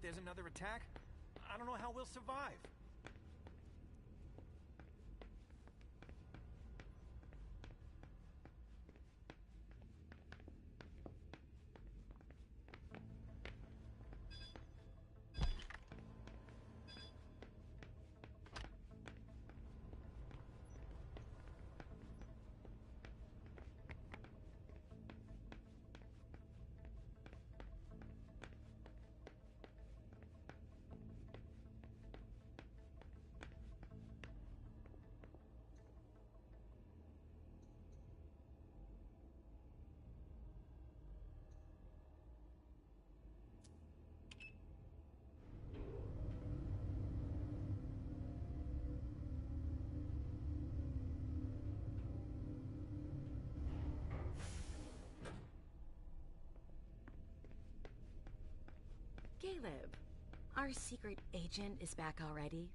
there's another attack, I don't know how we'll survive. Caleb, our secret agent is back already.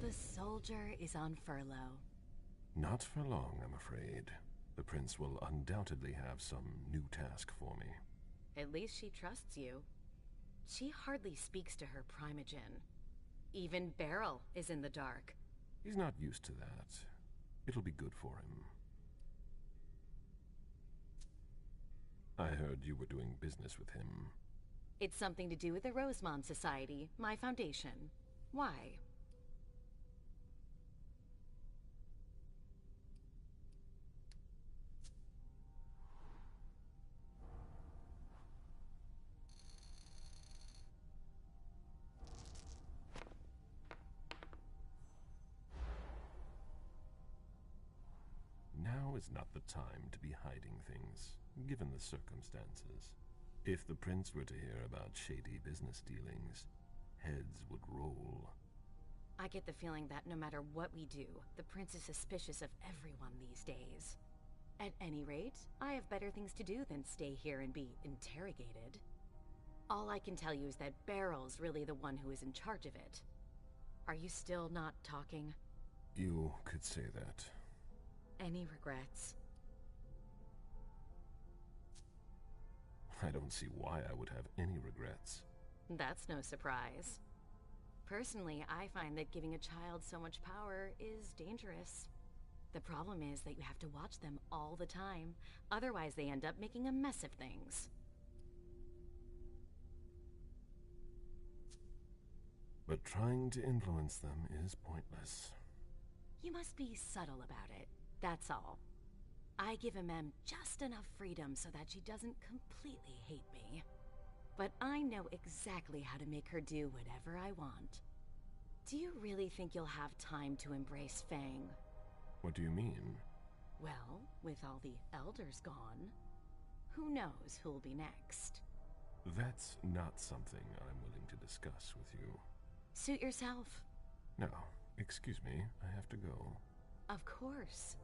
The soldier is on furlough. Not for long, I'm afraid. The prince will undoubtedly have some new task for me. At least she trusts you. She hardly speaks to her primogen. Even Beryl is in the dark. He's not used to that. It'll be good for him. I heard you were doing business with him. It's something to do with the Rosemont Society, my foundation. Why? Now is not the time to be hiding things, given the circumstances. If the prince were to hear about shady business dealings, heads would roll. I get the feeling that no matter what we do, the prince is suspicious of everyone these days. At any rate, I have better things to do than stay here and be interrogated. All I can tell you is that Beryl's really the one who is in charge of it. Are you still not talking? You could say that. Any regrets? I don't see why I would have any regrets. That's no surprise. Personally, I find that giving a child so much power is dangerous. The problem is that you have to watch them all the time, otherwise they end up making a mess of things. But trying to influence them is pointless. You must be subtle about it, that's all. I give Mem just enough freedom so that she doesn't completely hate me. But I know exactly how to make her do whatever I want. Do you really think you'll have time to embrace Fang? What do you mean? Well, with all the elders gone, who knows who'll be next? That's not something I'm willing to discuss with you. Suit yourself. No, excuse me, I have to go. Of course.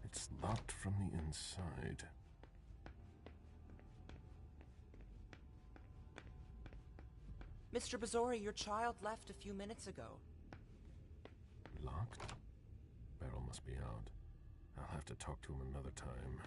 It's locked from the inside. Mr. Bazori, your child left a few minutes ago. Locked? Beryl must be out. I'll have to talk to him another time.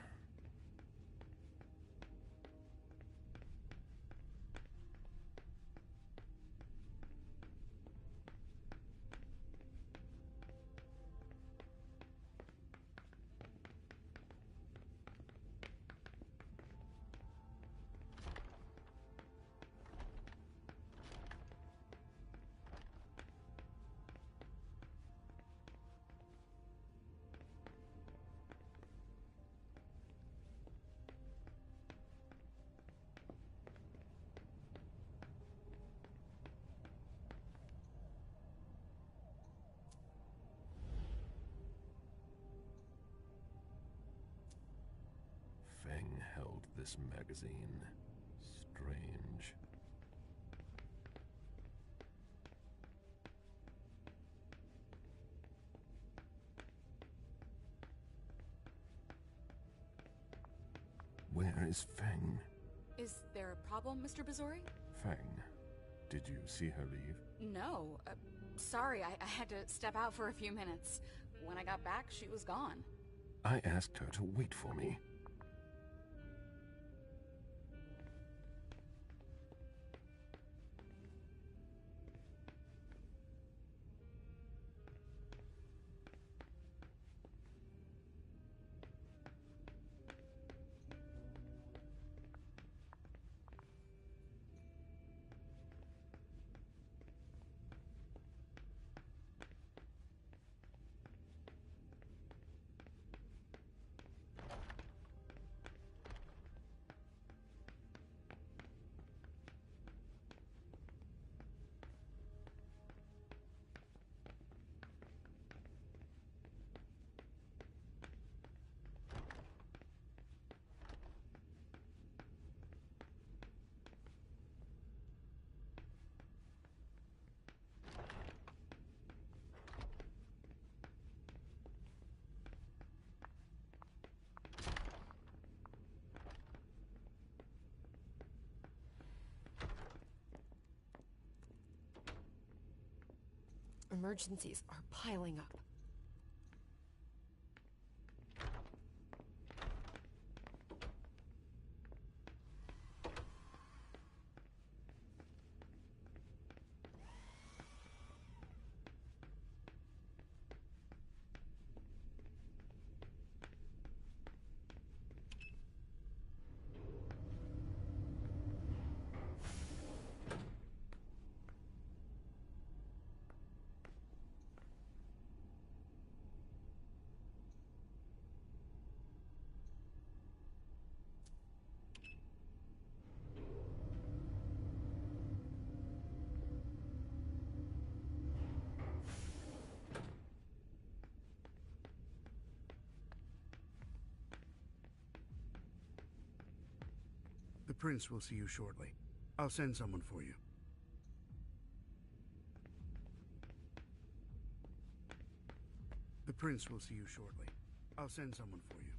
Feng held this magazine. Strange. Where is Feng? Is there a problem, Mr. Bazori? Feng, did you see her leave? No. Sorry, I had to step out for a few minutes. When I got back, she was gone. I asked her to wait for me. Emergencies are piling up. The Prince will see you shortly. I'll send someone for you. The Prince will see you shortly. I'll send someone for you.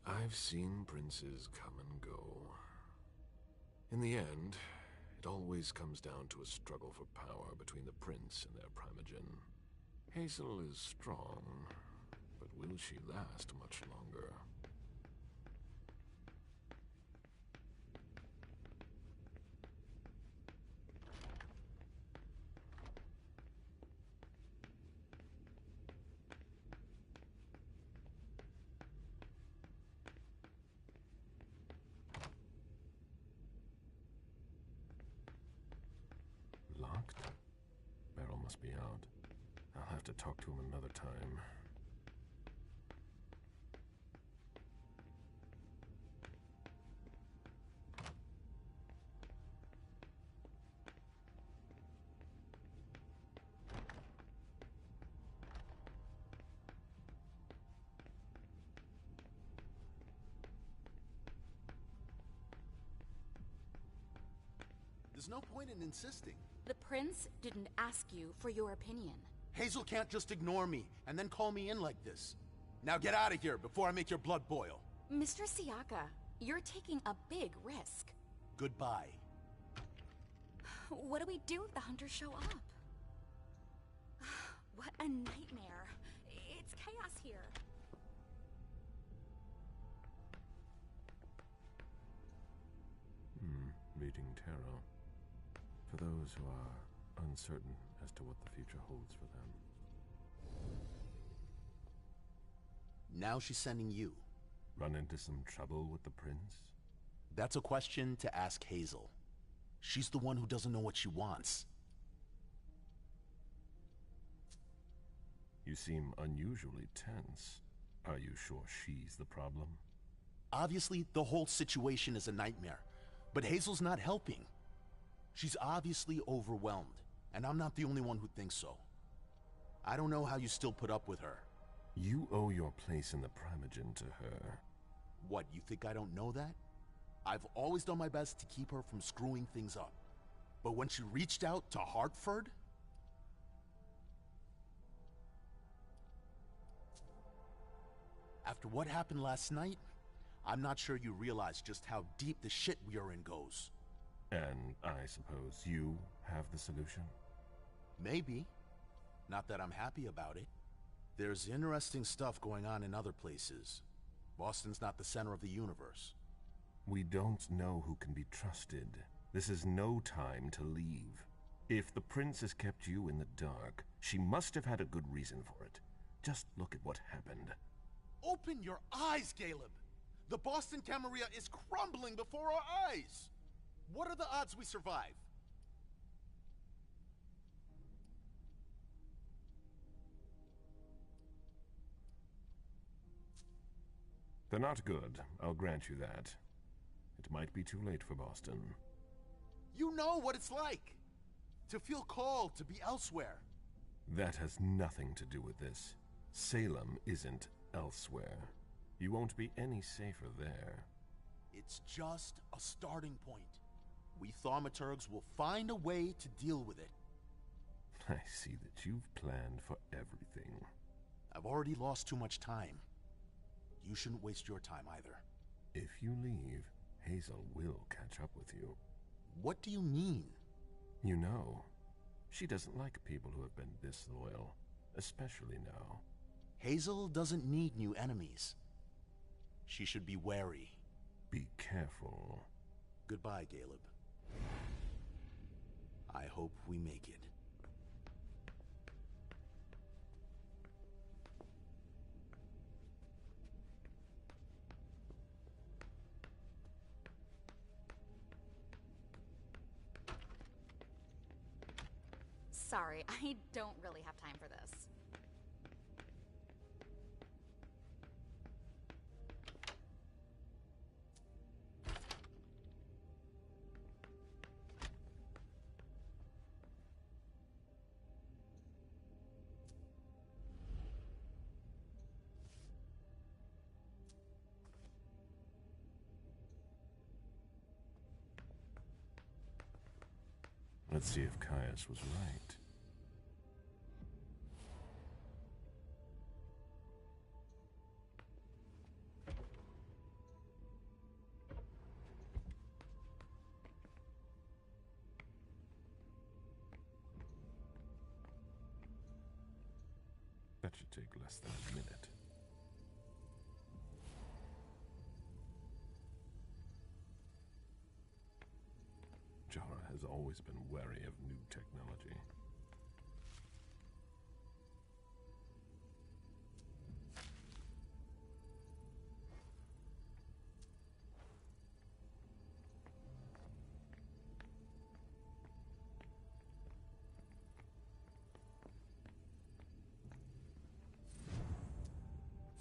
I've seen princes come and go. In the end, it always comes down to a struggle for power between the prince and their primogen. Hazel is strong, but will she last much longer? Locked? Beryl must be out. I'll have to talk to him another time. There's no point in insisting. The Prince didn't ask you for your opinion. Hazel can't just ignore me and then call me in like this. Now get out of here before I make your blood boil. Mr. Siaka, you're taking a big risk. Goodbye. What do we do if the hunters show up? What a nightmare. It's chaos here. reading tarot. For those who are uncertain as to what the future holds for them. Now she's sending you. Run into some trouble with the prince? That's a question to ask Hazel. She's the one who doesn't know what she wants. You seem unusually tense. Are you sure she's the problem? Obviously, the whole situation is a nightmare, but Hazel's not helping. She's obviously overwhelmed, and I'm not the only one who thinks so. I don't know how you still put up with her. You owe your place in the Primogen to her. What, you think I don't know that? I've always done my best to keep her from screwing things up. But when she reached out to Hartford... After what happened last night, I'm not sure you realize just how deep the shit we are in goes. And I suppose you have the solution? Maybe. Not that I'm happy about it. There's interesting stuff going on in other places. Boston's not the center of the universe. We don't know who can be trusted. This is no time to leave. If the prince has kept you in the dark, she must have had a good reason for it. Just look at what happened. Open your eyes, Caleb! The Boston Camarilla is crumbling before our eyes! What are the odds we survive? They're not good, I'll grant you that. It might be too late for Boston. You know what it's like! To feel called to be elsewhere. That has nothing to do with this. Salem isn't elsewhere. You won't be any safer there. It's just a starting point. We thaumaturgs will find a way to deal with it. I see that you've planned for everything. I've already lost too much time. You shouldn't waste your time either. If you leave, Hazel will catch up with you. What do you mean? You know, she doesn't like people who have been disloyal, especially now. Hazel doesn't need new enemies. She should be wary. Be careful. Goodbye, Caleb. I hope we make it. Sorry, I don't really have time for this. Let's see if Caius was right. That should take less than a minute. Jara has always been wary of new technology.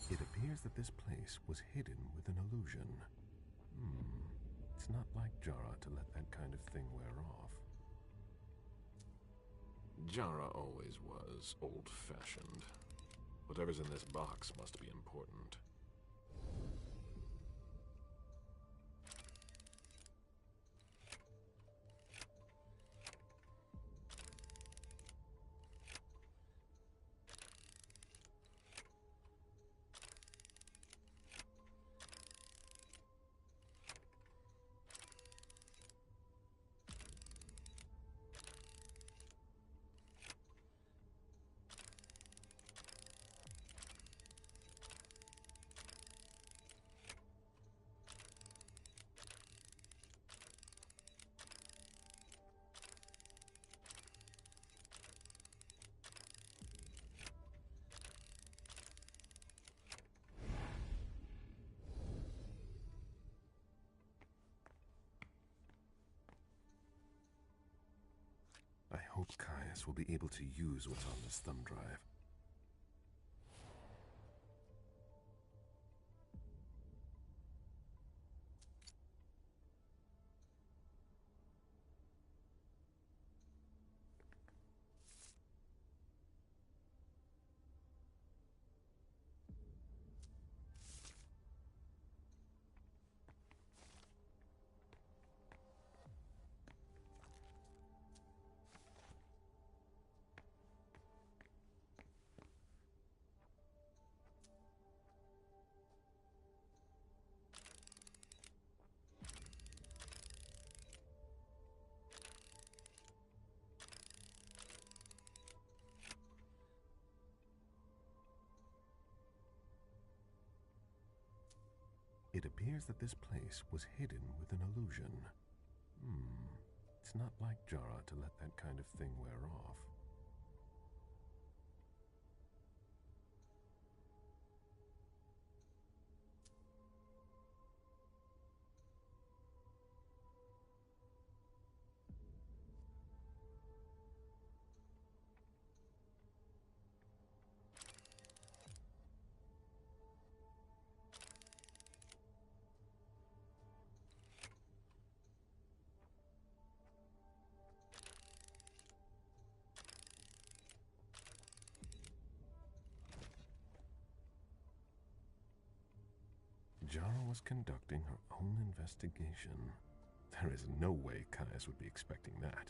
It appears that this place was hidden with an illusion. It's not like Jara to let that kind of thing wear off. Jara always was old-fashioned. Whatever's in this box must be important. hope Caius will be able to use what's on this thumb drive. It appears that this place was hidden with an illusion. It's not like Jara to let that kind of thing wear off. Jara was conducting her own investigation. There is no way Caius would be expecting that.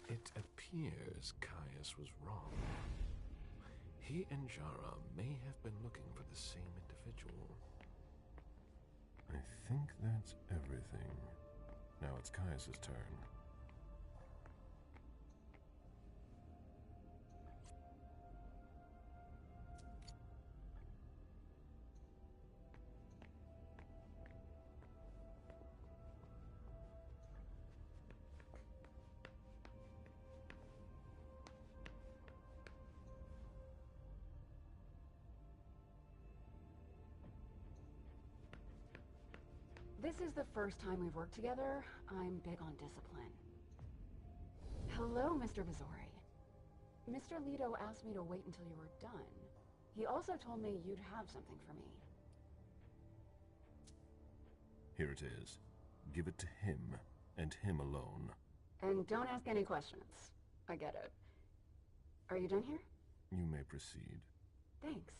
It appears Caius was wrong. He and Jara may have been looking for the same individual. I think that's everything. Now it's Caius's turn. This is the first time we've worked together. I'm big on discipline. Hello, Mr. Bazori. Mr. Leto asked me to wait until you were done. He also told me you'd have something for me. Here it is. Give it to him, and him alone. And don't ask any questions. I get it. Are you done here? You may proceed. Thanks.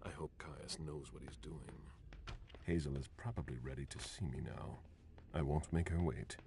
I hope Caius knows what he's doing. Hazel is probably ready to see me now. I won't make her wait.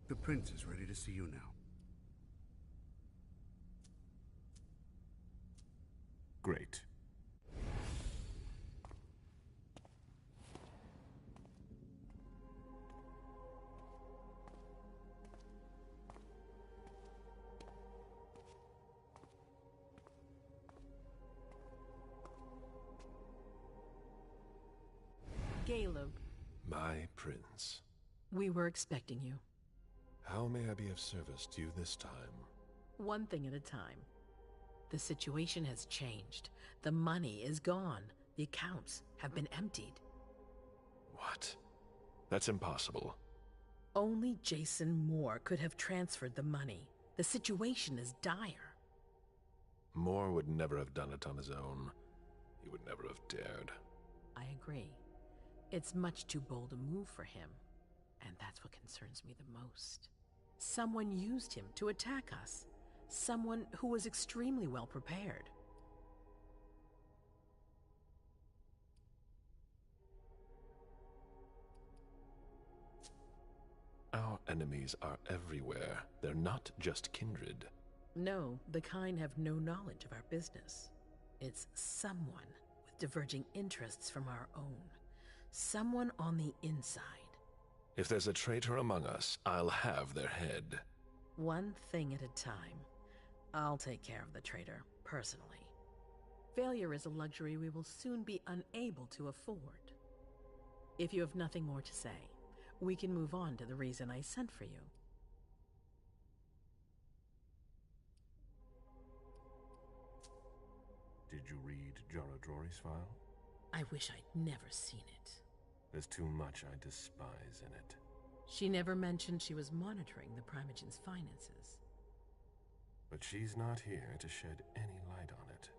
The prince is ready to see you now. Great. Caleb. My prince. We were expecting you. How may I be of service to you this time? One thing at a time. The situation has changed. The money is gone. The accounts have been emptied. What? That's impossible. Only Jason Moore could have transferred the money. The situation is dire. Moore would never have done it on his own. He would never have dared. I agree. It's much too bold a move for him. And that's what concerns me the most. Someone used him to attack us. Someone who was extremely well prepared. Our enemies are everywhere. They're not just kindred. No, the kind have no knowledge of our business. It's someone with diverging interests from our own. Someone on the inside. If there's a traitor among us, I'll have their head. One thing at a time. I'll take care of the traitor, personally. Failure is a luxury we will soon be unable to afford. If you have nothing more to say, we can move on to the reason I sent for you. Did you read Jaradori's file? I wish I'd never seen it. There's too much I despise in it. She never mentioned she was monitoring the Primogen's finances. But she's not here to shed any light on it.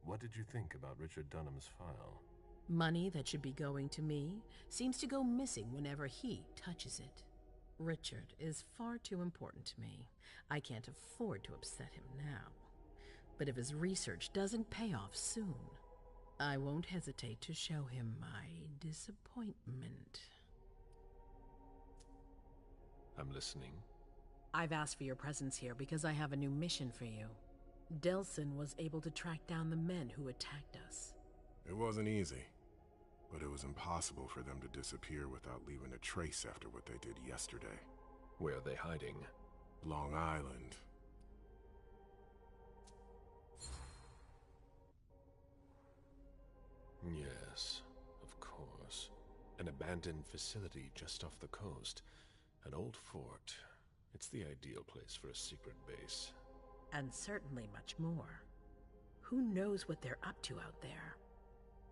What did you think about Richard Dunham's file? Money that should be going to me seems to go missing whenever he touches it. Richard is far too important to me. I can't afford to upset him now. But if his research doesn't pay off soon, I won't hesitate to show him my disappointment. I'm listening. I've asked for your presence here because I have a new mission for you. Delsin was able to track down the men who attacked us. It wasn't easy, but it was impossible for them to disappear without leaving a trace after what they did yesterday. Where are they hiding? Long Island. Yes, of course. An abandoned facility just off the coast. An old fort. It's the ideal place for a secret base. And certainly much more. Who knows what they're up to out there?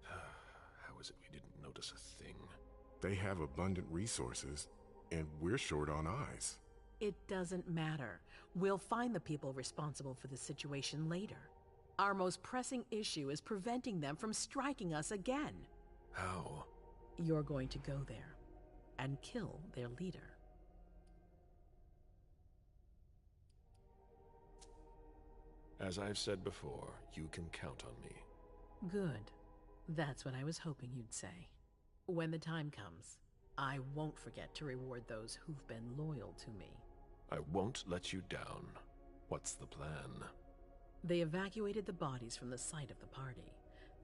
How is it we didn't notice a thing? They have abundant resources, and we're short on eyes. It doesn't matter. We'll find the people responsible for the situation later. Our most pressing issue is preventing them from striking us again. How? You're going to go there and kill their leader. As I've said before, you can count on me. Good. That's what I was hoping you'd say. When the time comes, I won't forget to reward those who've been loyal to me. I won't let you down. What's the plan? They evacuated the bodies from the site of the party,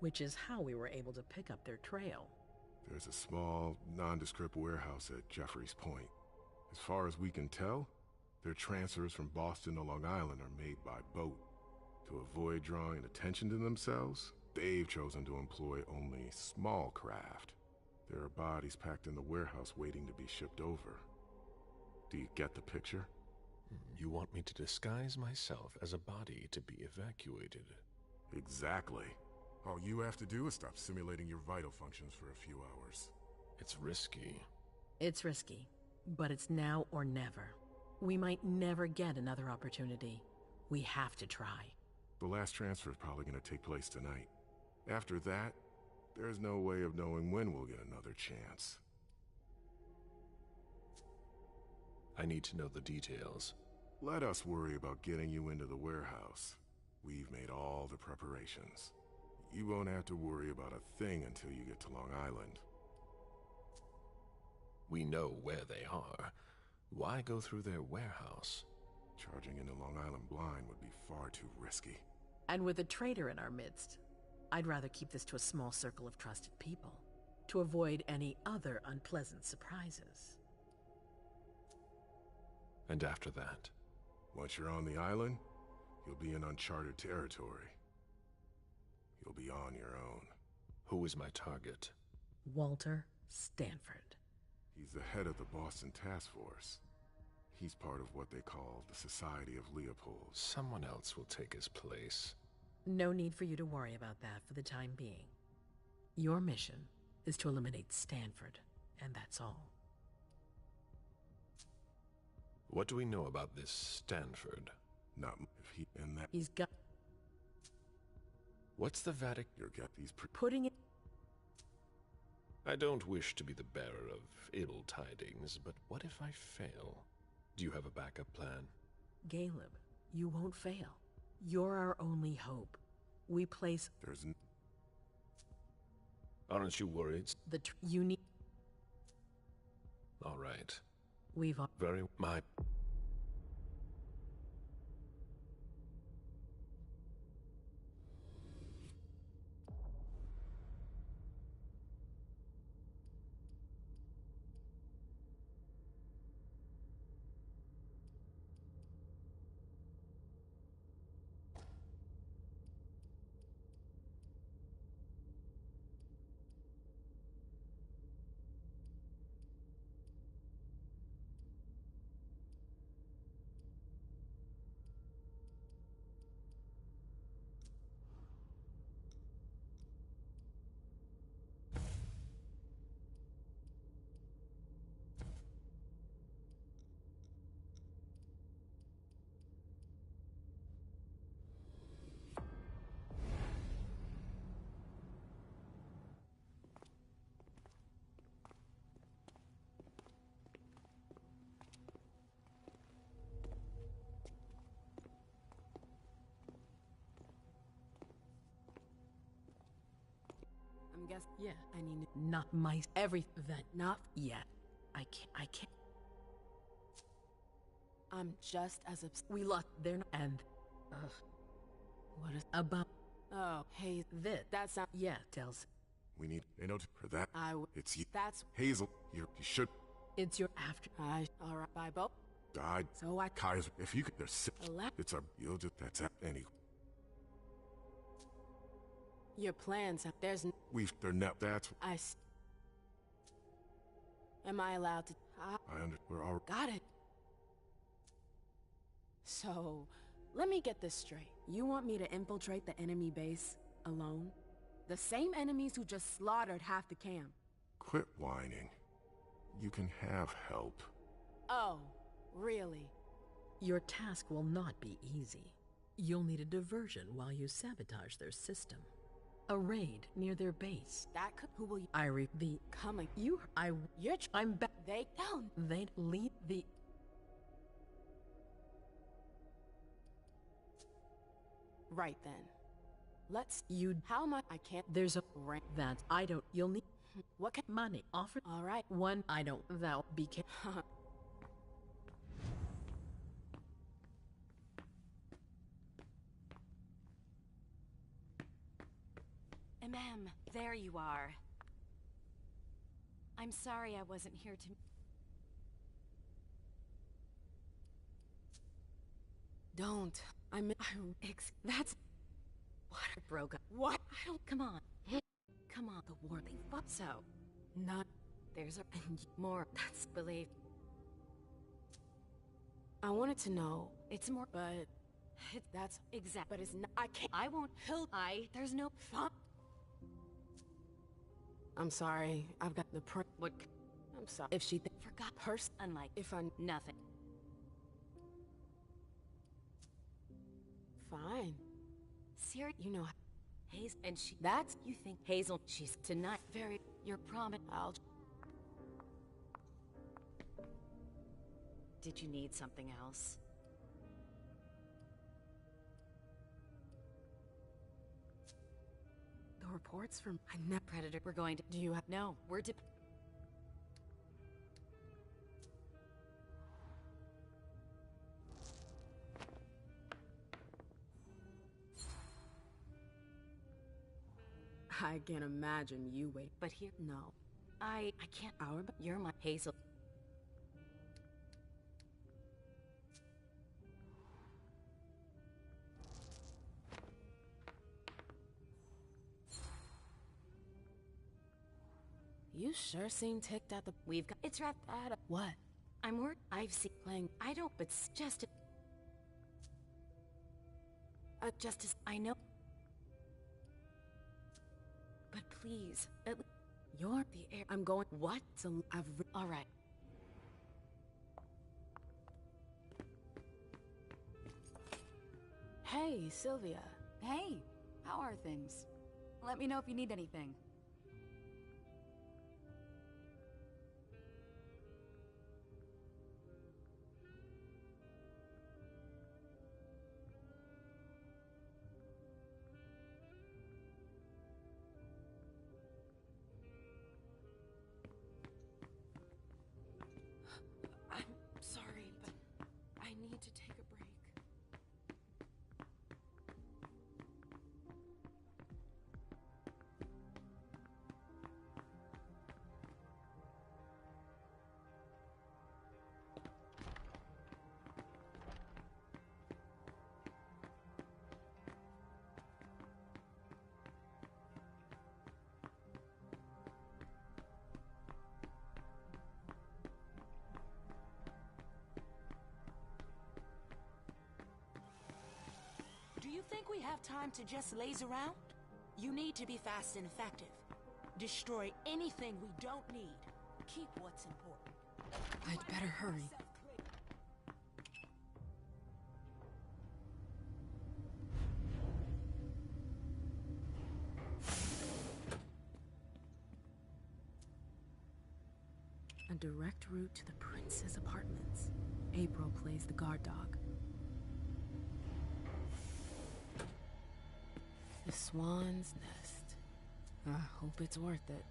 which is how we were able to pick up their trail. There's a small, nondescript warehouse at Jeffrey's Point. As far as we can tell, their transfers from Boston to Long Island are made by boat. To avoid drawing attention to themselves, they've chosen to employ only small craft. There are bodies packed in the warehouse waiting to be shipped over. Do you get the picture? You want me to disguise myself as a body to be evacuated? Exactly. All you have to do is stop simulating your vital functions for a few hours. It's risky. It's risky, but it's now or never. We might never get another opportunity. We have to try. The last transfer is probably going to take place tonight. After that, there's no way of knowing when we'll get another chance. I need to know the details. Let us worry about getting you into the warehouse. We've made all the preparations. You won't have to worry about a thing until you get to Long Island. We know where they are. Why go through their warehouse? Charging into Long Island blind would be far too risky. And with a traitor in our midst, I'd rather keep this to a small circle of trusted people, to avoid any other unpleasant surprises. And after that? Once you're on the island, you'll be in uncharted territory. You'll be on your own. Who is my target? Walter Stanford. He's the head of the Boston Task Force. He's part of what they call the Society of Leopold. Someone else will take his place. No need for you to worry about that for the time being. Your mission is to eliminate Stanford, and that's all. What do we know about this Stanford? Not if he and that. He's got. What's the Vatican? You're got these putting it. I don't wish to be the bearer of ill tidings, but what if I fail? Do you have a backup plan? Caleb, you won't fail. You're our only hope. We place... Aren't you worried? You need... All right. We've... Very... My... Yeah, I mean, not my... That... Not yet. I can't... I'm just as upset. We lost... They're not... And... Ugh. What is... About... Oh, hey, that's not... Yeah, tells... We need a note for that. It's you. That's... Hazel, you should... It's your after... Alright, bye, Bo. Died. So I... Kaiser, if you could... There's sick... It's our... You'll just... That's... Any... Your plans, there's... They're not... That's... Am I allowed to... We're all... Got it. So, let me get this straight. You want me to infiltrate the enemy base alone? The same enemies who just slaughtered half the camp. Quit whining. You can have help. Oh, really? Your task will not be easy. You'll need a diversion while you sabotage their system. A raid near their base. That could... Who will you... Coming... You... I'm back... They... Down. They'd lead the... Right then. Let's... How much... I can't... There's a... Rank that... I don't... You'll need... What kind... Money. Offer... Alright. One... I don't... Thou... Be... Ma'am, there you are. I'm sorry I wasn't here to... Don't. That's... Water broke up. What? I don't... Come on. Come on, the war thing. So... Not... There's a... More... That's... Believe... I wanted to know... It's more... But... That's... Exact... But it's not... I can't... I won't... There's no... Fun. I'm sorry. I've got the What? I'm sorry. If she forgot purse, unlike if I nothing. Fine. Siri, you know Hazel and she. That's you think Hazel? She's tonight. Very. Your promise. Did you need something else? Reports from a predator. We're going to. Do you have? No, we're to. I can't imagine you wait. But here, no. I can't. You're my Hazel. You sure seem ticked at the... We've got... It's wrapped out of... What? I'm worried. I've seen playing... I don't... But it's just... Just as... I know... But please... You're the air... I'm going... What? Alright. Hey, Sylvia. Hey, how are things? Let me know if you need anything. think we have time to just laze around? You need to be fast and effective. Destroy anything we don't need. Keep what's important. I'd better hurry. A direct route to the prince's apartments. April plays the guard dog. The Swan's Nest. I hope it's worth it.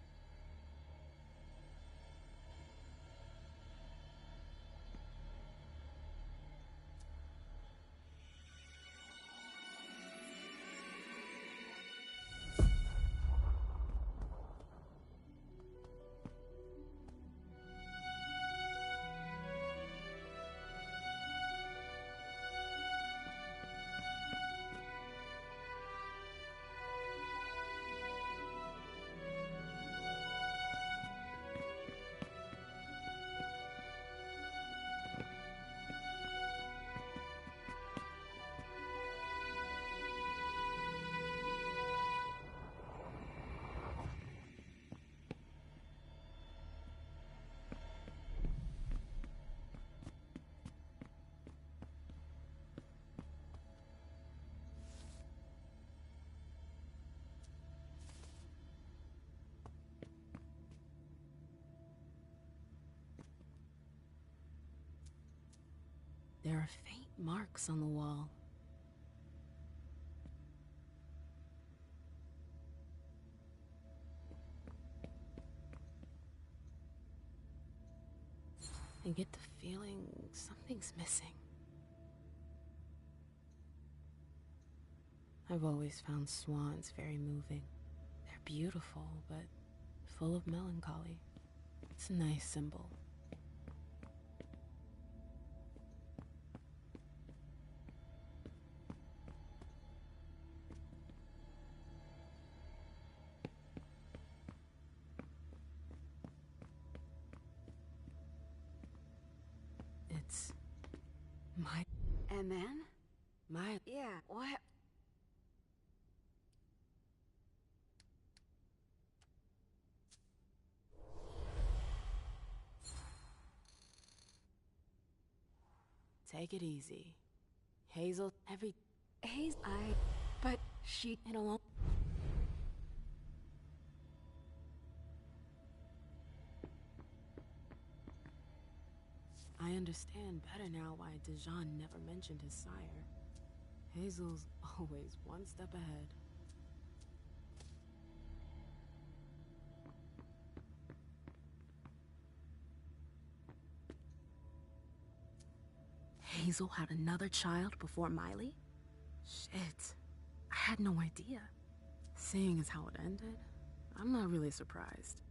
There are faint marks on the wall. I get the feeling something's missing. I've always found swans very moving. They're beautiful, but full of melancholy. It's a nice symbol. It's my... And then? my... Yeah, what? Take it easy. Hazel, But she... it'll all... I understand better now why Dijon never mentioned his sire. Hazel's always one step ahead. Hazel had another child before Miley? Shit. I had no idea. Seeing as how it ended, I'm not really surprised.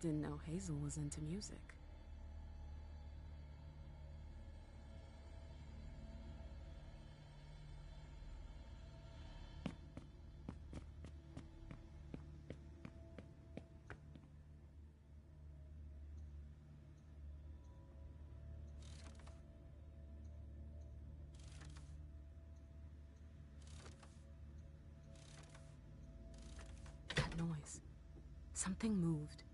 Didn't know Hazel was into music. That noise. Something moved.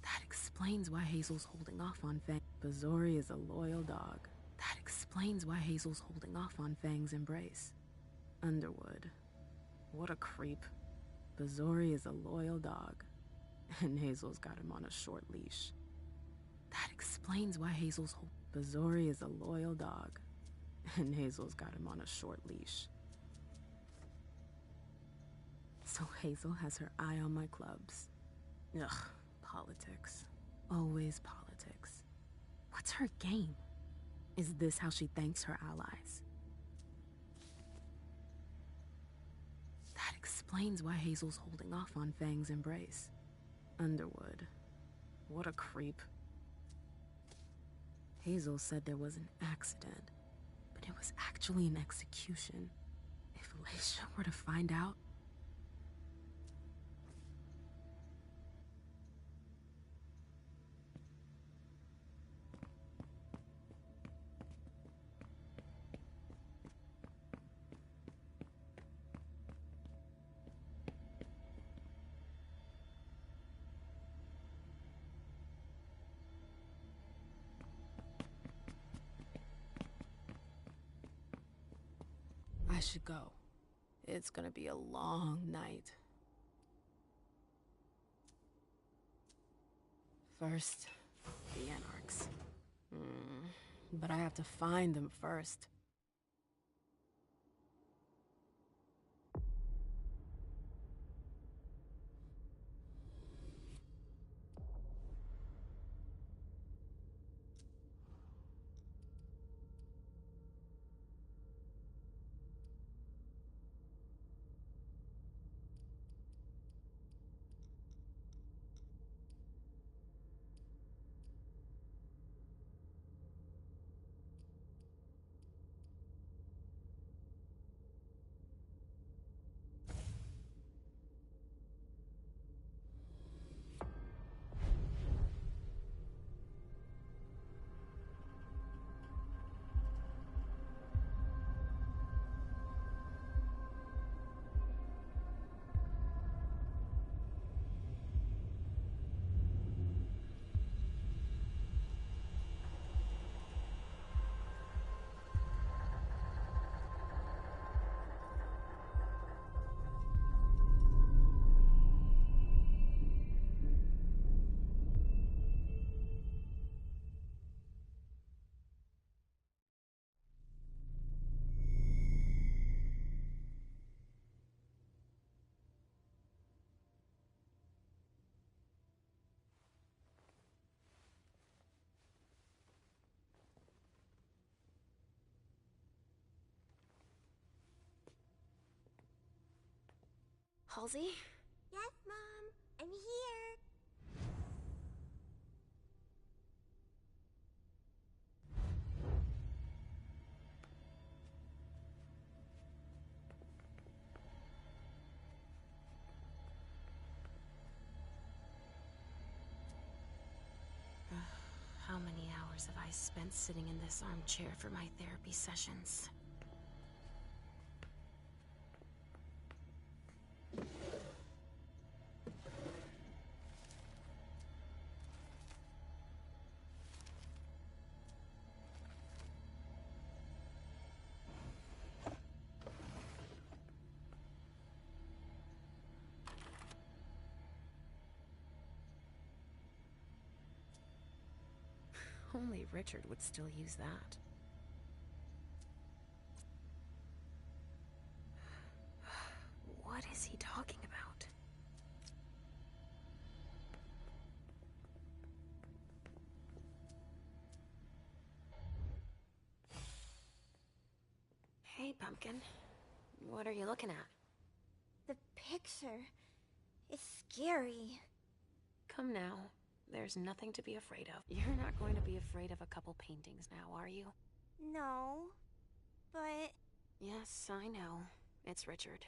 That explains why Hazel's holding off on Fang. Bazori is a loyal dog. That explains why Hazel's holding off on Fang's embrace. Underwood. What a creep. Bazori is a loyal dog, and Hazel's got him on a short leash. That explains why Hazel's Bazori is a loyal dog, and Hazel's got him on a short leash. So Hazel has her eye on my clubs. Ugh, politics. Always politics. What's her game? Is this how she thanks her allies? That explains why Hazel's holding off on Fang's embrace. Underwood. What a creep. Hazel said there was an accident, but it was actually an execution. If Leisha were to find out... I should go. It's gonna be a long night. First, the Anarchs. But I have to find them first. Halsey? Yes, Mom. I'm here. How many hours have I spent sitting in this armchair for my therapy sessions? Only Richard would still use that. What is he talking about? Hey, Pumpkin. What are you looking at? The picture is scary. Come now. There's nothing to be afraid of. You're not going to be afraid of a couple paintings now, are you? No, but... Yes, I know. It's Richard.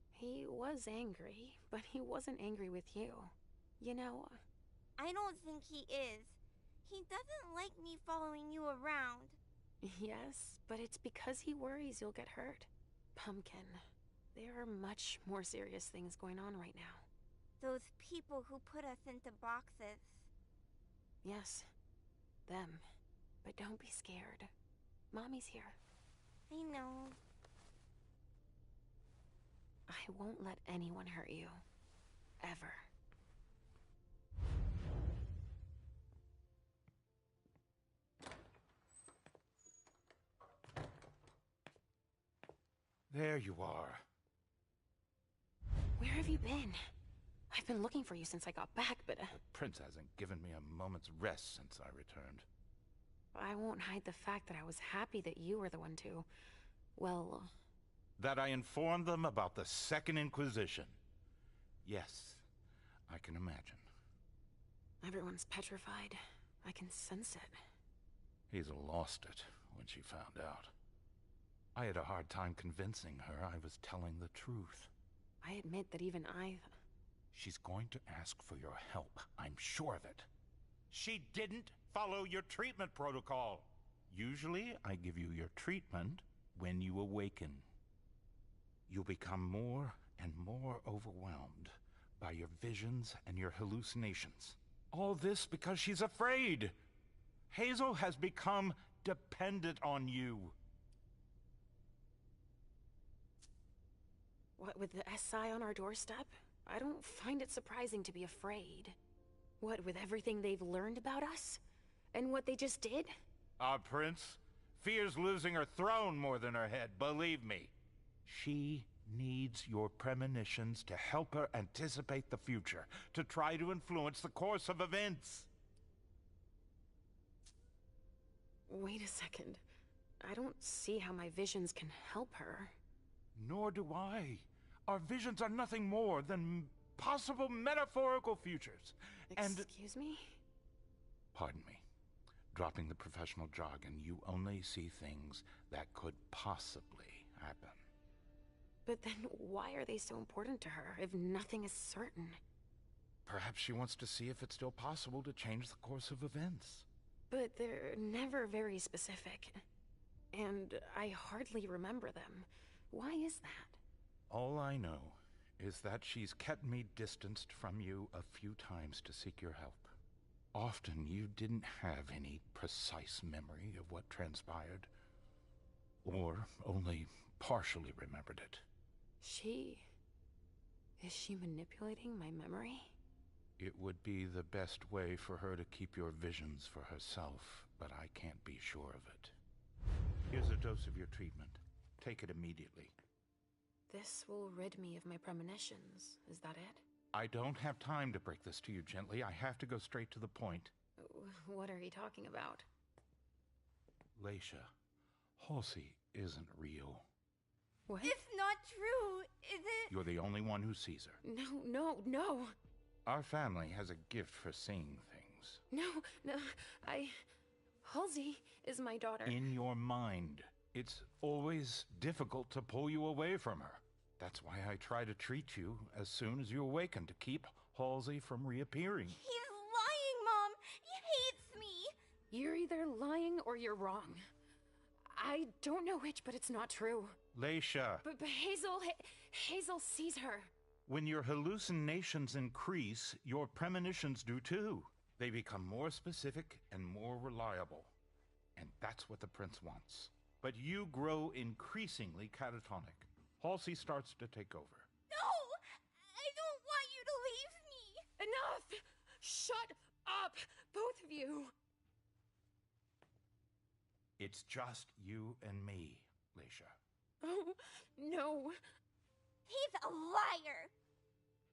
He was angry, but he wasn't angry with you. You know... I don't think he is. He doesn't like me following you around. Yes, but it's because he worries you'll get hurt. Pumpkin, there are much more serious things going on right now. Those people who put us into boxes. Yes, them. But don't be scared. Mommy's here. I know. I won't let anyone hurt you. Ever. There you are. Where have you been? I've been looking for you since I got back, but... The prince hasn't given me a moment's rest since I returned. I won't hide the fact that I was happy that you were the one to... well... That I informed them about the Second Inquisition. Yes, I can imagine. Everyone's petrified. I can sense it. Hazel lost it when she found out. I had a hard time convincing her I was telling the truth. I admit that even I... She's going to ask for your help, I'm sure of it. She didn't follow your treatment protocol. Usually, I give you your treatment when you awaken. You'll become more and more overwhelmed by your visions and your hallucinations. All this because she's afraid. Hazel has become dependent on you. What, with the SI on our doorstep? I don't find it surprising to be afraid. What, with everything they've learned about us? And what they just did? Our prince fears losing her throne more than her head, believe me. She needs your premonitions to help her anticipate the future, to try to influence the course of events. Wait a second. I don't see how my visions can help her. Nor do I. Our visions are nothing more than possible metaphorical futures. Excuse me? Pardon me. Dropping the professional jargon, you only see things that could possibly happen. But then why are they so important to her if nothing is certain? Perhaps she wants to see if it's still possible to change the course of events. But they're never very specific. And I hardly remember them. Why is that? All I know is that she's kept me distanced from you a few times to seek your help. Often you didn't have any precise memory of what transpired, or only partially remembered it. Is she manipulating my memory? It would be the best way for her to keep your visions for herself, but I can't be sure of it. Here's a dose of your treatment. Take it immediately. This will rid me of my premonitions. Is that it? I don't have time to break this to you gently. I have to go straight to the point. What are you talking about? Leisha, Halsey isn't real. What? It's not true, is it? You're the only one who sees her. No. Our family has a gift for seeing things. No, Halsey is my daughter. In your mind. It's always difficult to pull you away from her. That's why I try to treat you as soon as you awaken, to keep Halsey from reappearing. He's lying, Mom! He hates me! You're either lying or you're wrong. I don't know which, but it's not true. Leisha! But Hazel sees her. When your hallucinations increase, your premonitions do too. They become more specific and more reliable. And that's what the prince wants. But you grow increasingly catatonic. Halsey starts to take over. No! I don't want you to leave me! Enough! Shut up, both of you! It's just you and me, Leisha. Oh, no. He's a liar!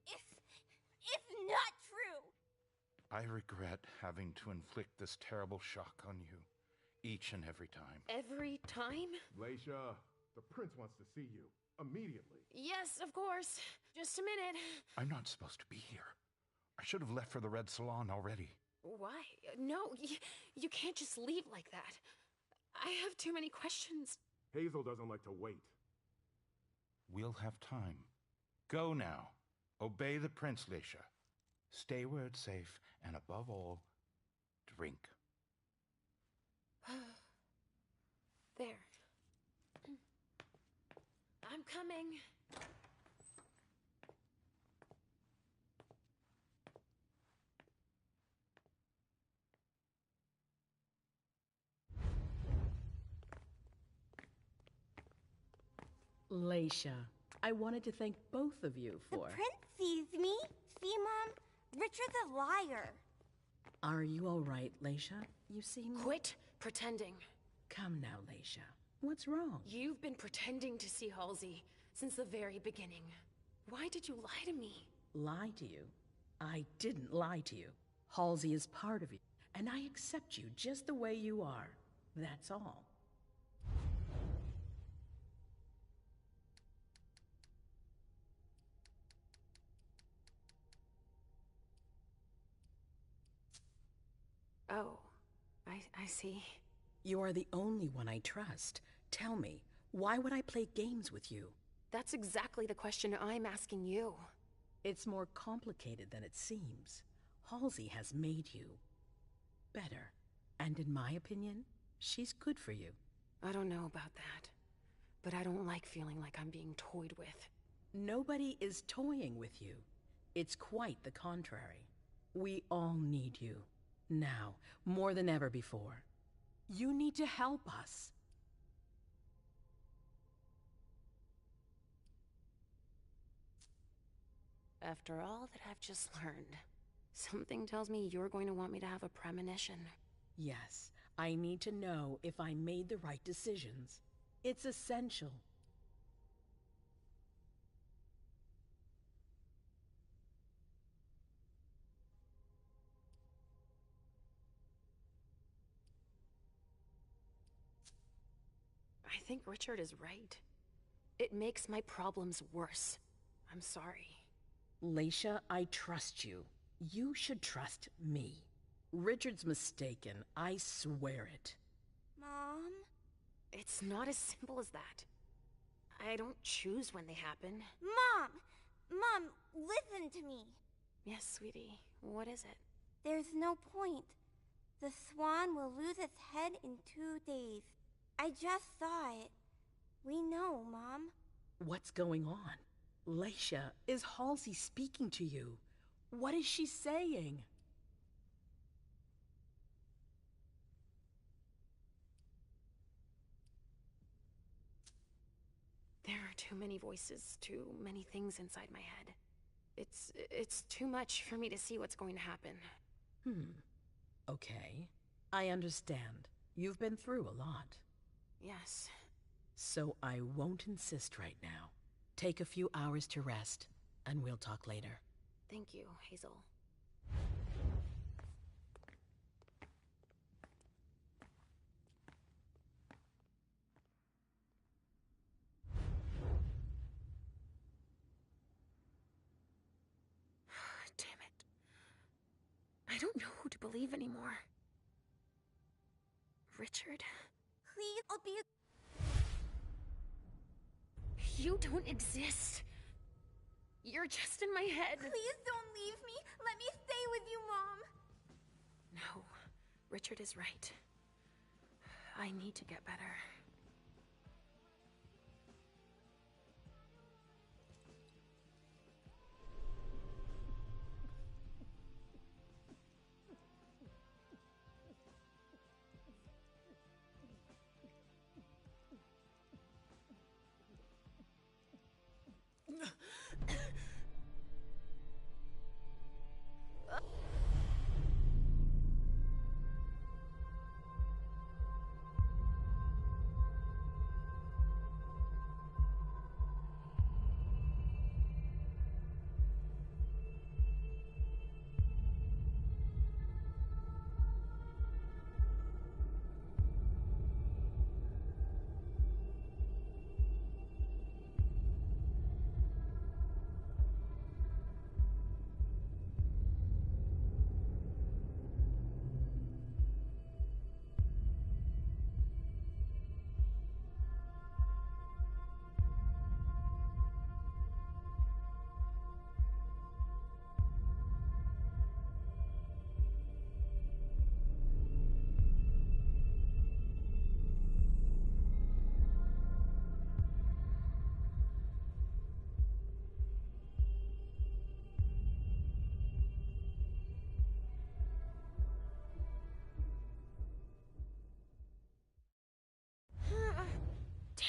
It's not true! I regret having to inflict this terrible shock on you, each and every time. Every time? Leisha, The prince wants to see you. Immediately. Yes, of course. Just a minute. I'm not supposed to be here. I should have left for the Red Salon already. Why? No, you can't just leave like that. I have too many questions. Hazel doesn't like to wait. We'll have time. Go now. Obey the prince, Leisha. Stay where it's safe, and above all, drink. There. I'm coming. Leisha, I wanted to thank both of you for... The prince sees me. See, Mom? Richard's a liar. Are you all right, Leisha? You seem... Quit pretending. Come now, Leisha. What's wrong? You've been pretending to see Halsey since the very beginning. Why did you lie to me? Lie to you? I didn't lie to you. Halsey is part of you, and I accept you just the way you are. That's all. Oh, I see. You are the only one I trust. Tell me, why would I play games with you? That's exactly the question I'm asking you. It's more complicated than it seems. Halsey has made you better. And in my opinion, she's good for you. I don't know about that, but I don't like feeling like I'm being toyed with. Nobody is toying with you. It's quite the contrary. We all need you. Now, more than ever before. You need to help us. After all that I've just learned, something tells me you're going to want me to have a premonition. Yes, I need to know if I made the right decisions. It's essential. I think Richard is right. It makes my problems worse. I'm sorry. Leisha, I trust you. You should trust me. Richard's mistaken, I swear it. Mom? It's not as simple as that. I don't choose when they happen. Mom! Mom, listen to me. Yes, sweetie. What is it? There's no point. The swan will lose its head in 2 days. I just saw it. We know, Mom. What's going on? Leisha, is Halsey speaking to you? What is she saying? There are too many voices, too many things inside my head. It's too much for me to see what's going to happen. Okay. I understand. You've been through a lot. Yes. So I won't insist right now. Take a few hours to rest, and we'll talk later. Thank you, Hazel. Damn it. I don't know who to believe anymore. Richard? Please, I'll be... You don't exist. You're just in my head. Please don't leave me. Let me stay with you, Mom. No, Richard is right. I need to get better.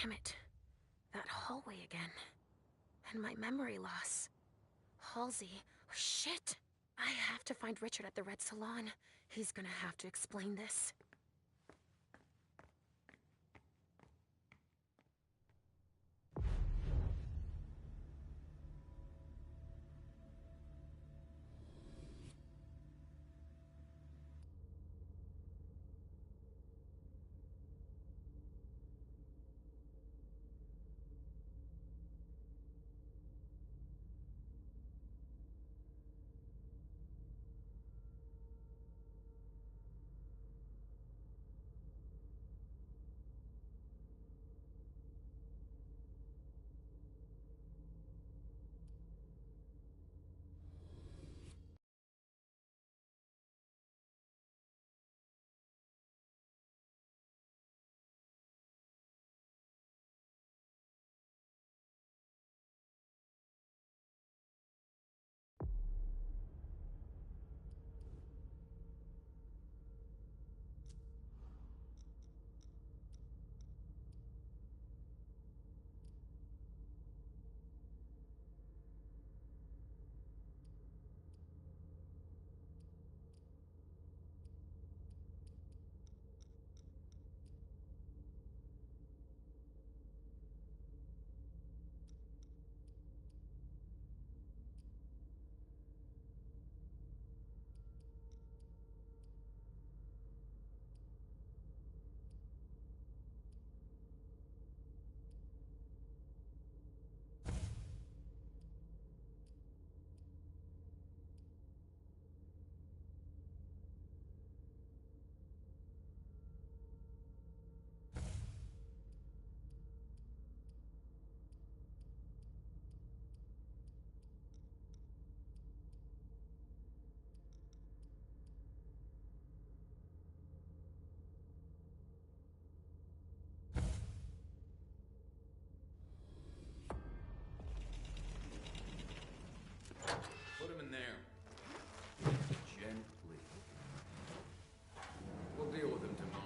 Damn it. That hallway again. And my memory loss. Halsey. Oh, shit. I have to find Richard at the Red Salon. He's gonna have to explain this. Put him in there. Gently. We'll deal with him tomorrow.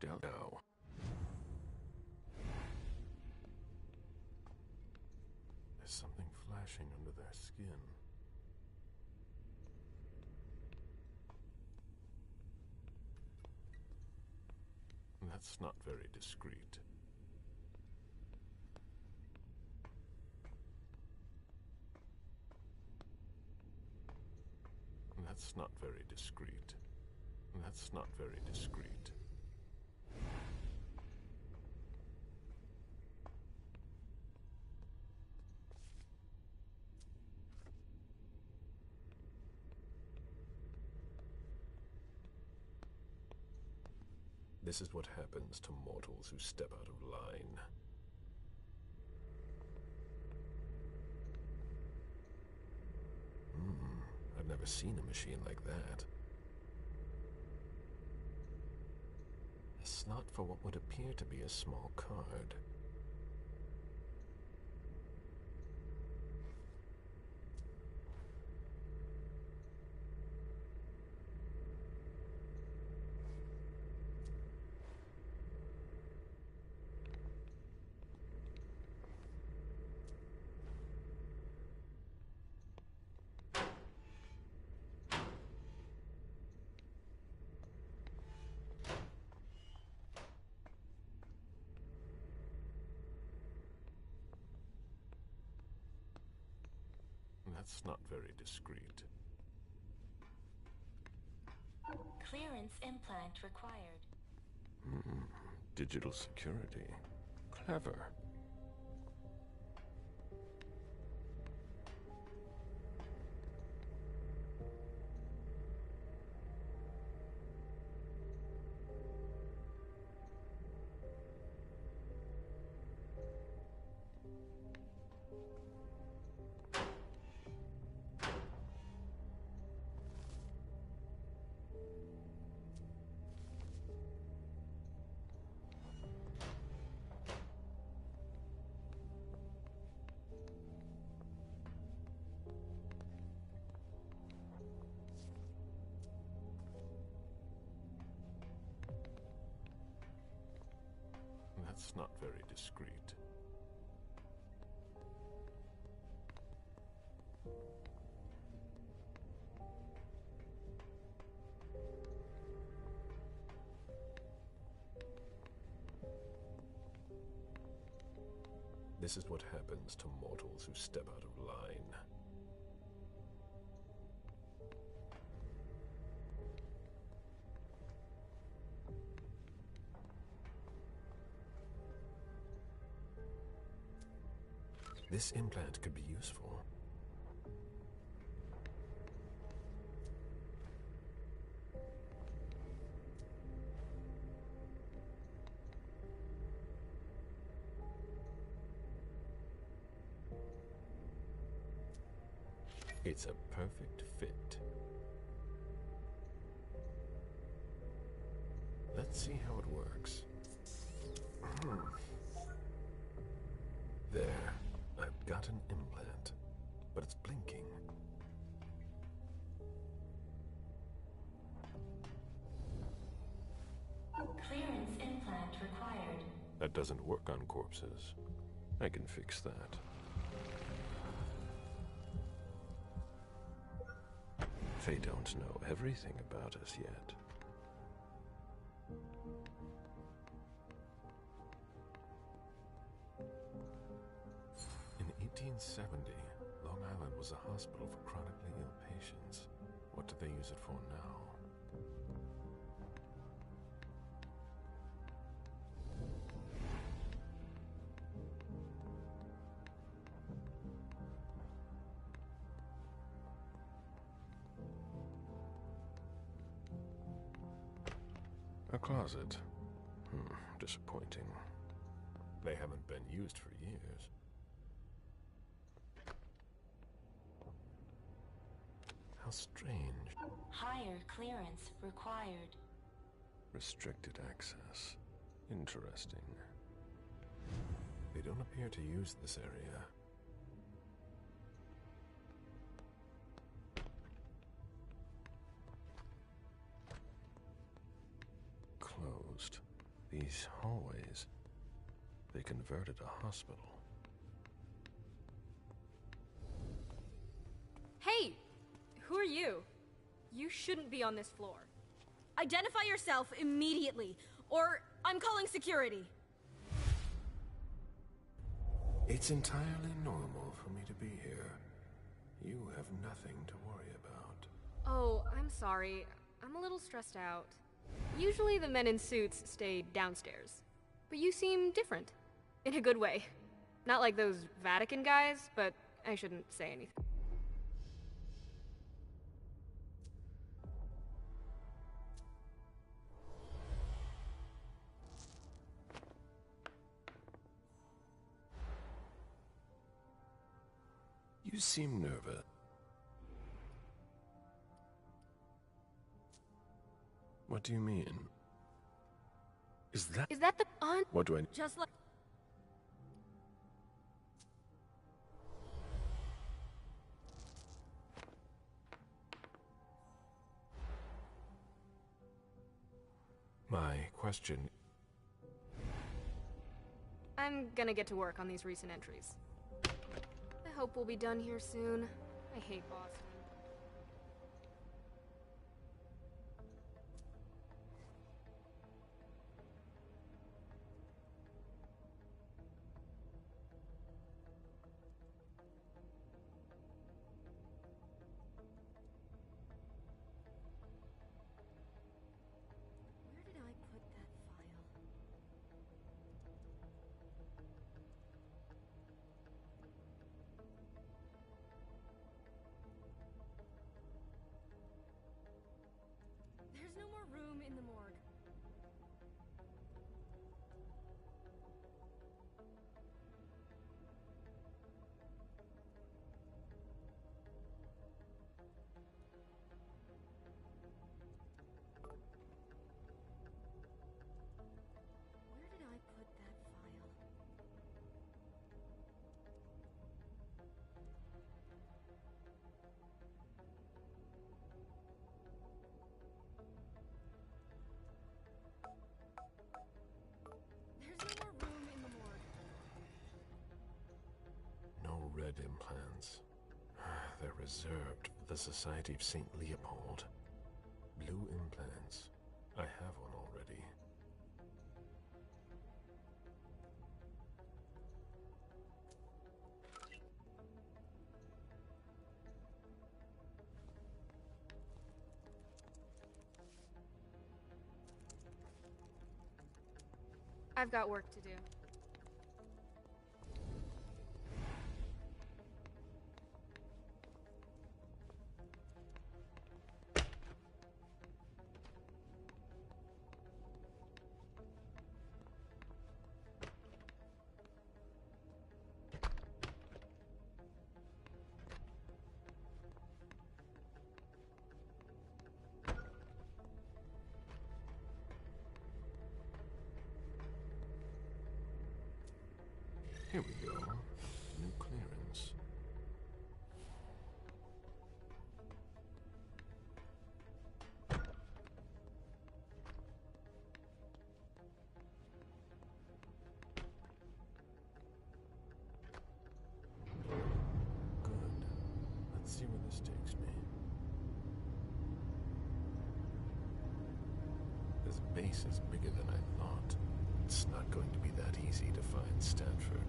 Down now. There's something flashing under their skin. That's not very discreet. That's not very discreet. That's not very discreet. This is what happens to mortals who step out of line. I've never seen a machine like that. A slot for what would appear to be a small card. That's not very discreet. Clearance implant required. Digital security. Clever. It's not very discreet. This is what happens to mortals who step out of line. This implant could be useful. It's a perfect fit. Let's see how it works. There. I've got an implant, but it's blinking. Clearance implant required. That doesn't work on corpses. I can fix that. They don't know everything about us yet. In 1870, Long Island was a hospital for chronically ill patients. What do they use it for now? A closet. Disappointing. They haven't been used for years. How strange. Higher clearance required. Restricted access. Interesting. They don't appear to use this area. Closed. These hallways, they converted a hospital. Hey! Who are you? You shouldn't be on this floor. Identify yourself immediately, or I'm calling security. It's entirely normal for me to be here. You have nothing to worry about. Oh, I'm sorry. I'm a little stressed out. Usually the men in suits stay downstairs. But you seem different. In a good way. Not like those Vatican guys, but I shouldn't say anything. You seem nervous. What do you mean? Is that the on? What do I... Just like... My question... I'm gonna get to work on these recent entries. I hope we'll be done here soon. I hate Boston. Where did I put that file? red implants. They're reserved for the Society of St. Leopold. Blue implants. I have one already. I've got work to do. Here we go. New clearance. Good. Let's see where this takes me. This base is bigger than I thought. It's not going to be that easy to find Stanford.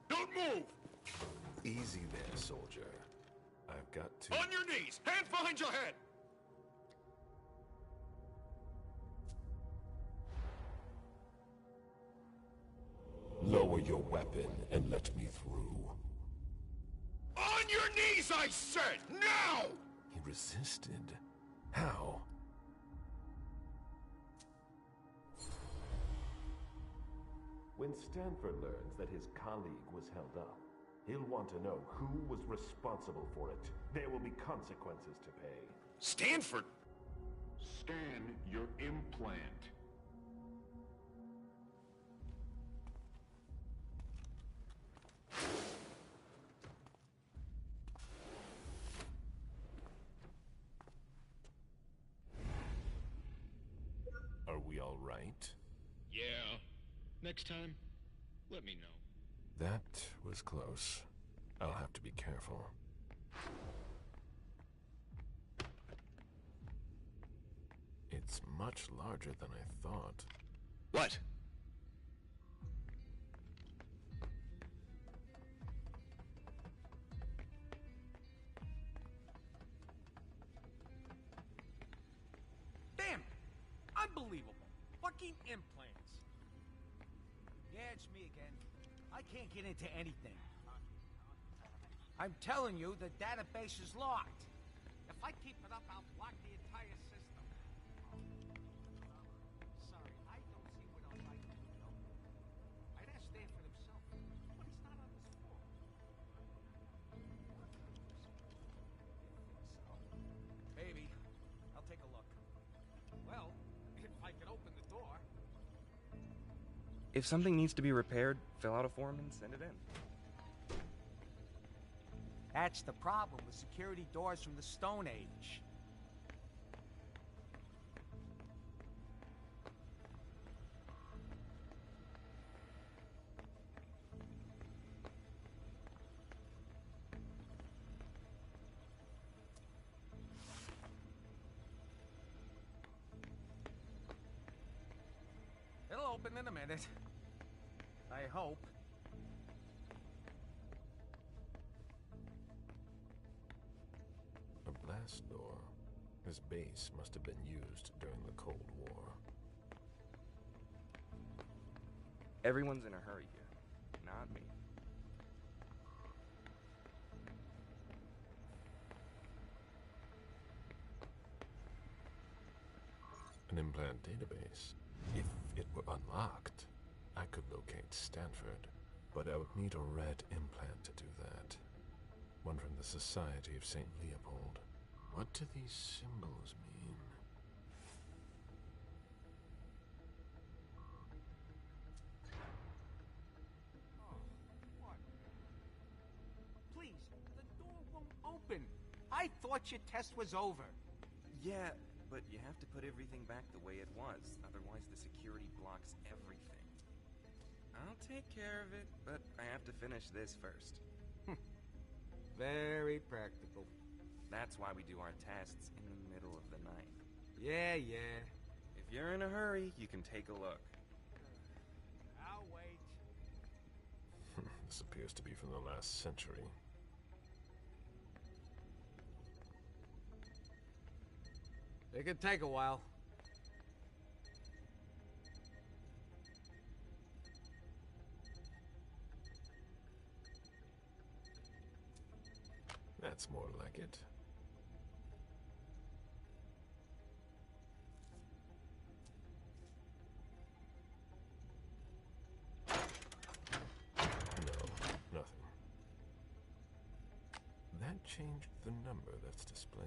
Don't move! Easy there, soldier. I've got to... On your knees! Hand behind your head! Lower your weapon and let me through. On your knees, I said! Now! He resisted. How? When Stanford learns that his colleague was held up, he'll want to know who was responsible for it. There will be consequences to pay. Stanford? Scan your implant. Are we all right? Yeah. Next time, let me know. That was close. I'll have to be careful. It's much larger than I thought. What? Damn! Unbelievable! Fucking implants! Yeah, it's me again. I can't get into anything. I'm telling you, the database is locked. If I keep it up, I'll block the entire system. Sorry, I don't see what else I can do, though. I'd ask Stanford himself, but he's not on this floor. Maybe. I'll take a look. Well, if I can open the door. If something needs to be repaired, fill out a form and send it in. That's the problem with security doors from the Stone Age. It'll open in a minute. I hope. A blast door. This base must have been used during the Cold War. Everyone's in a hurry here. Not me. An implant database. If it were unlocked, I could locate Stanford, but I would need a red implant to do that. One from the Society of St. Leopold. What do these symbols mean? I thought your test was over. Yeah, but you have to put everything back the way it was. Otherwise, the security blocks everything. I'll take care of it, but I have to finish this first. Very practical. That's why we do our tests in the middle of the night. Yeah. If you're in a hurry, you can take a look. I'll wait. This appears to be from the last century. It could take a while. That's more like it. No, nothing. That changed the number that's displayed.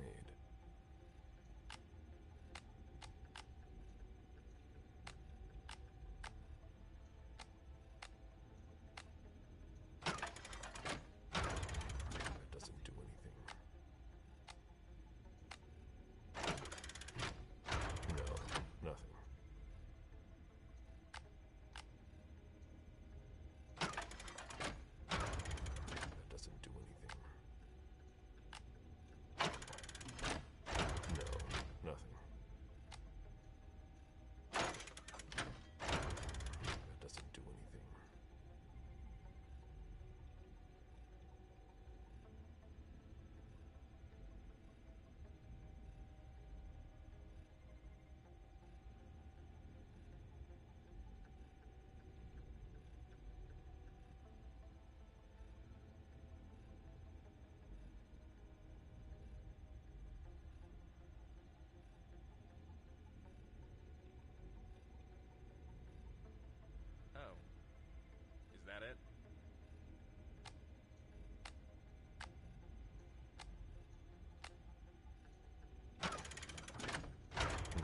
Oh. Is that it?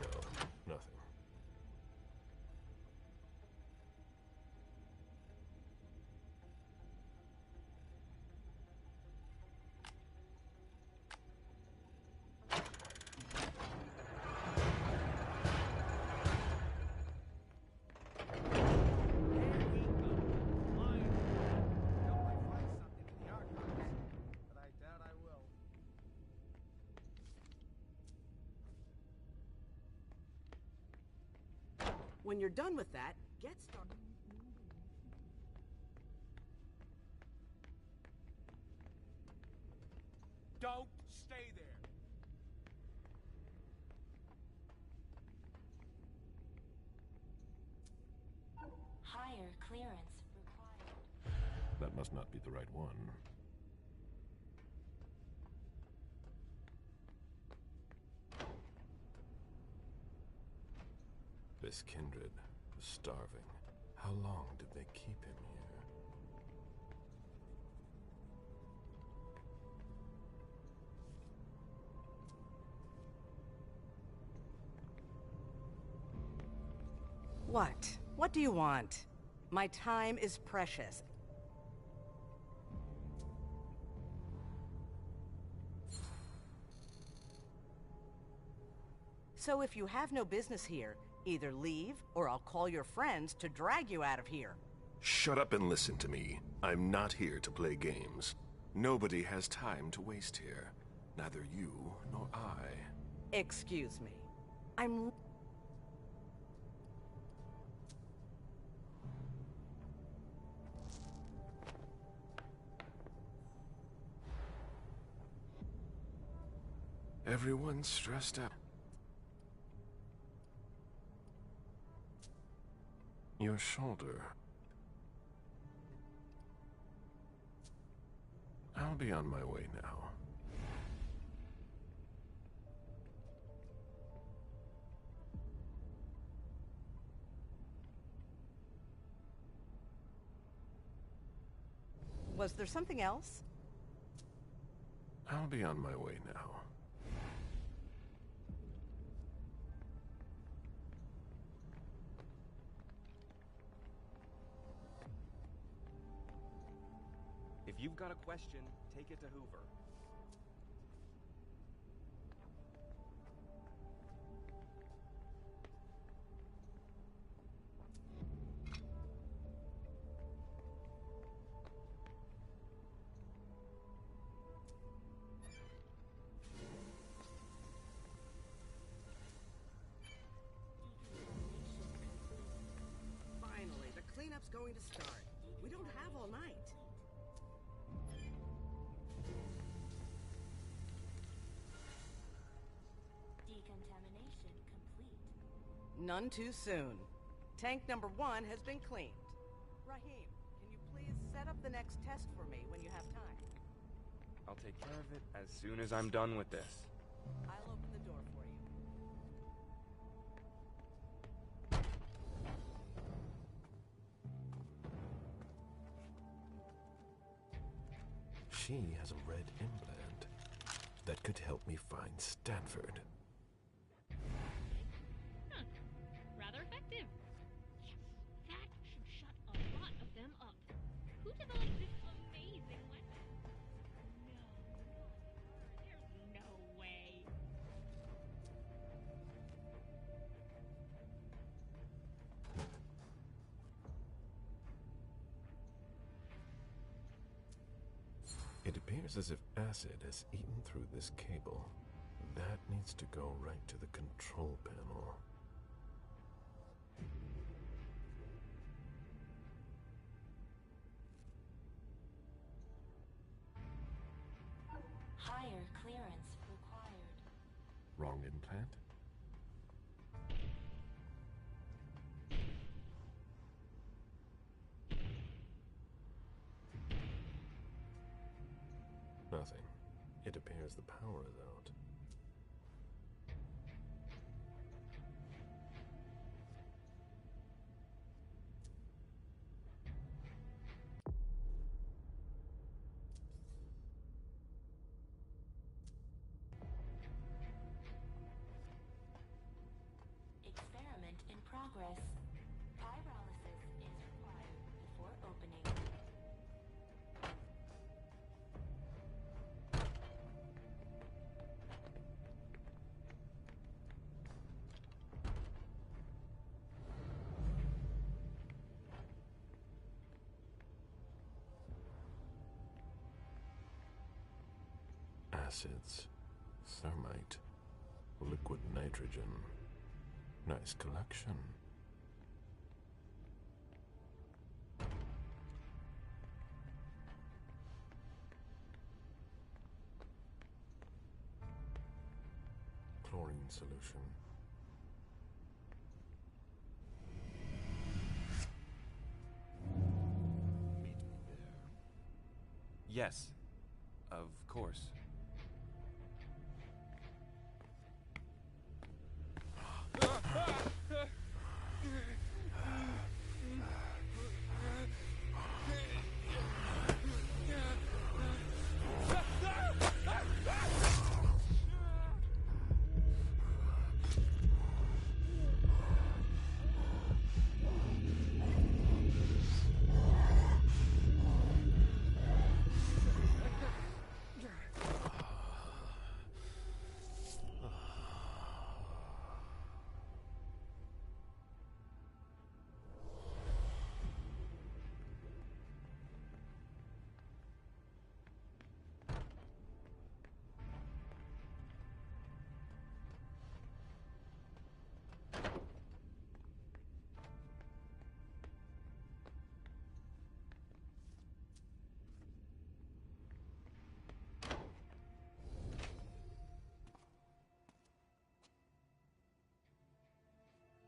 No, nothing. When you're done with that, get started. Don't stay there. Higher clearance required. That must not be the right one. This kindred was starving. How long did they keep him here? What? What do you want? My time is precious. So if you have no business here, either leave, or I'll call your friends to drag you out of here. Shut up and listen to me. I'm not here to play games. Nobody has time to waste here. Neither you nor I. Excuse me. I'm... Everyone's stressed out. Your shoulder. I'll be on my way now. Was there something else? I'll be on my way now. If you've got a question, take it to Hoover. work's going to start. We don't have all night. Decontamination complete. None too soon. Tank number 1 has been cleaned. Rahim, can you please set up the next test for me when you have time? I'll take care of it as soon as I'm done with this. I'll open the door for you. She has a red implant that could help me find Stanford. Huh. Rather effective. Yes, that should shut a lot of them up. Who developed this amazing weapon? No, there's no way. It appears as if acid has eaten through this cable. That needs to go right to the control panel. Higher clearance required. Wrong implant? Nothing. It appears the power is out. Experiment in progress. Pyrolysis is required before opening. Acids, thermite, liquid nitrogen. Nice collection. Chlorine solution. Meet me there. Yes, of course.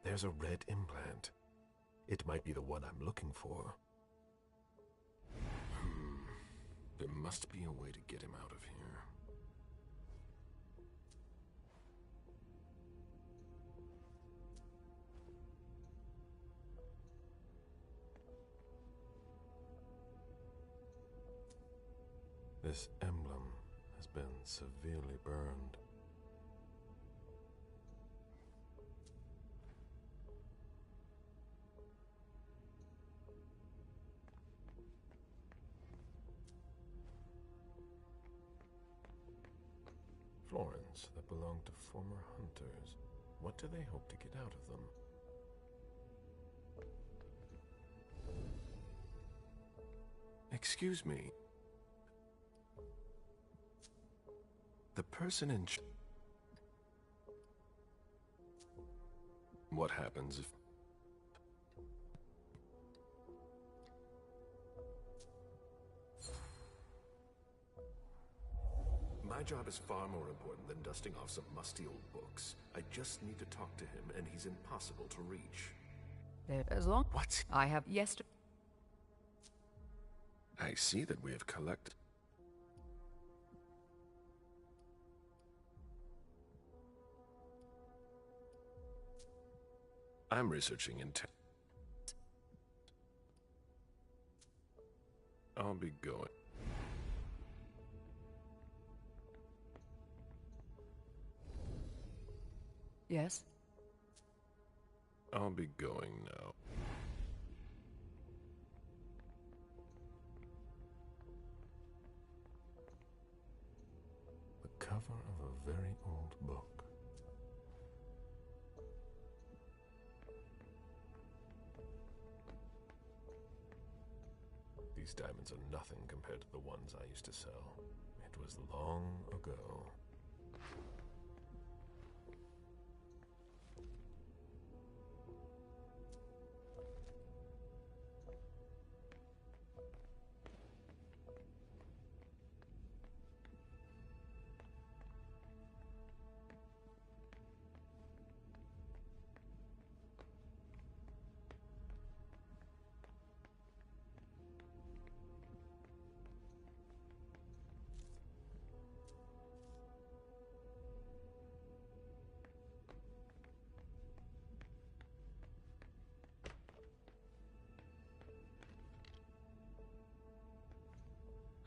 There's a red implant. It might be the one I'm looking for. There must be a way to get him out of here. This emblem has been severely burned. Florins that belong to former hunters. What do they hope to get out of them? Excuse me. The person in... What happens if... My job is far more important than dusting off some musty old books. I just need to talk to him, and he's impossible to reach. As long What? I have yesterday. I see that we have collected. I'm researching intent. I'll be going. Yes? I'll be going now. The cover of a very old book. These diamonds are nothing compared to the ones I used to sell. It was long ago.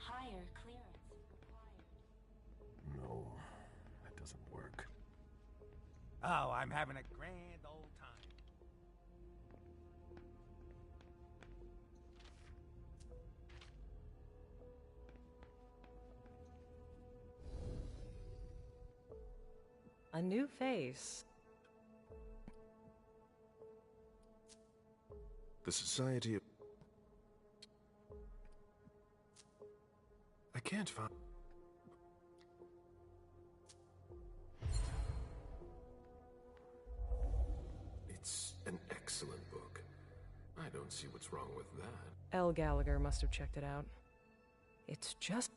Higher clearance required. No, that doesn't work. Oh, I'm having a grand old time. A new face. The Society of... I can't find... It's an excellent book. I don't see what's wrong with that. L. Gallagher must have checked it out. It's just...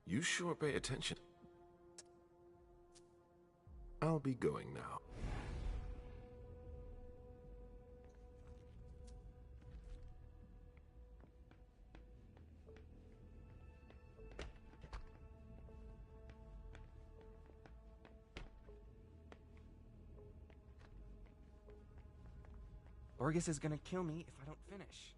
You sure pay attention. I'll be going now. Orgus is gonna kill me if I don't finish.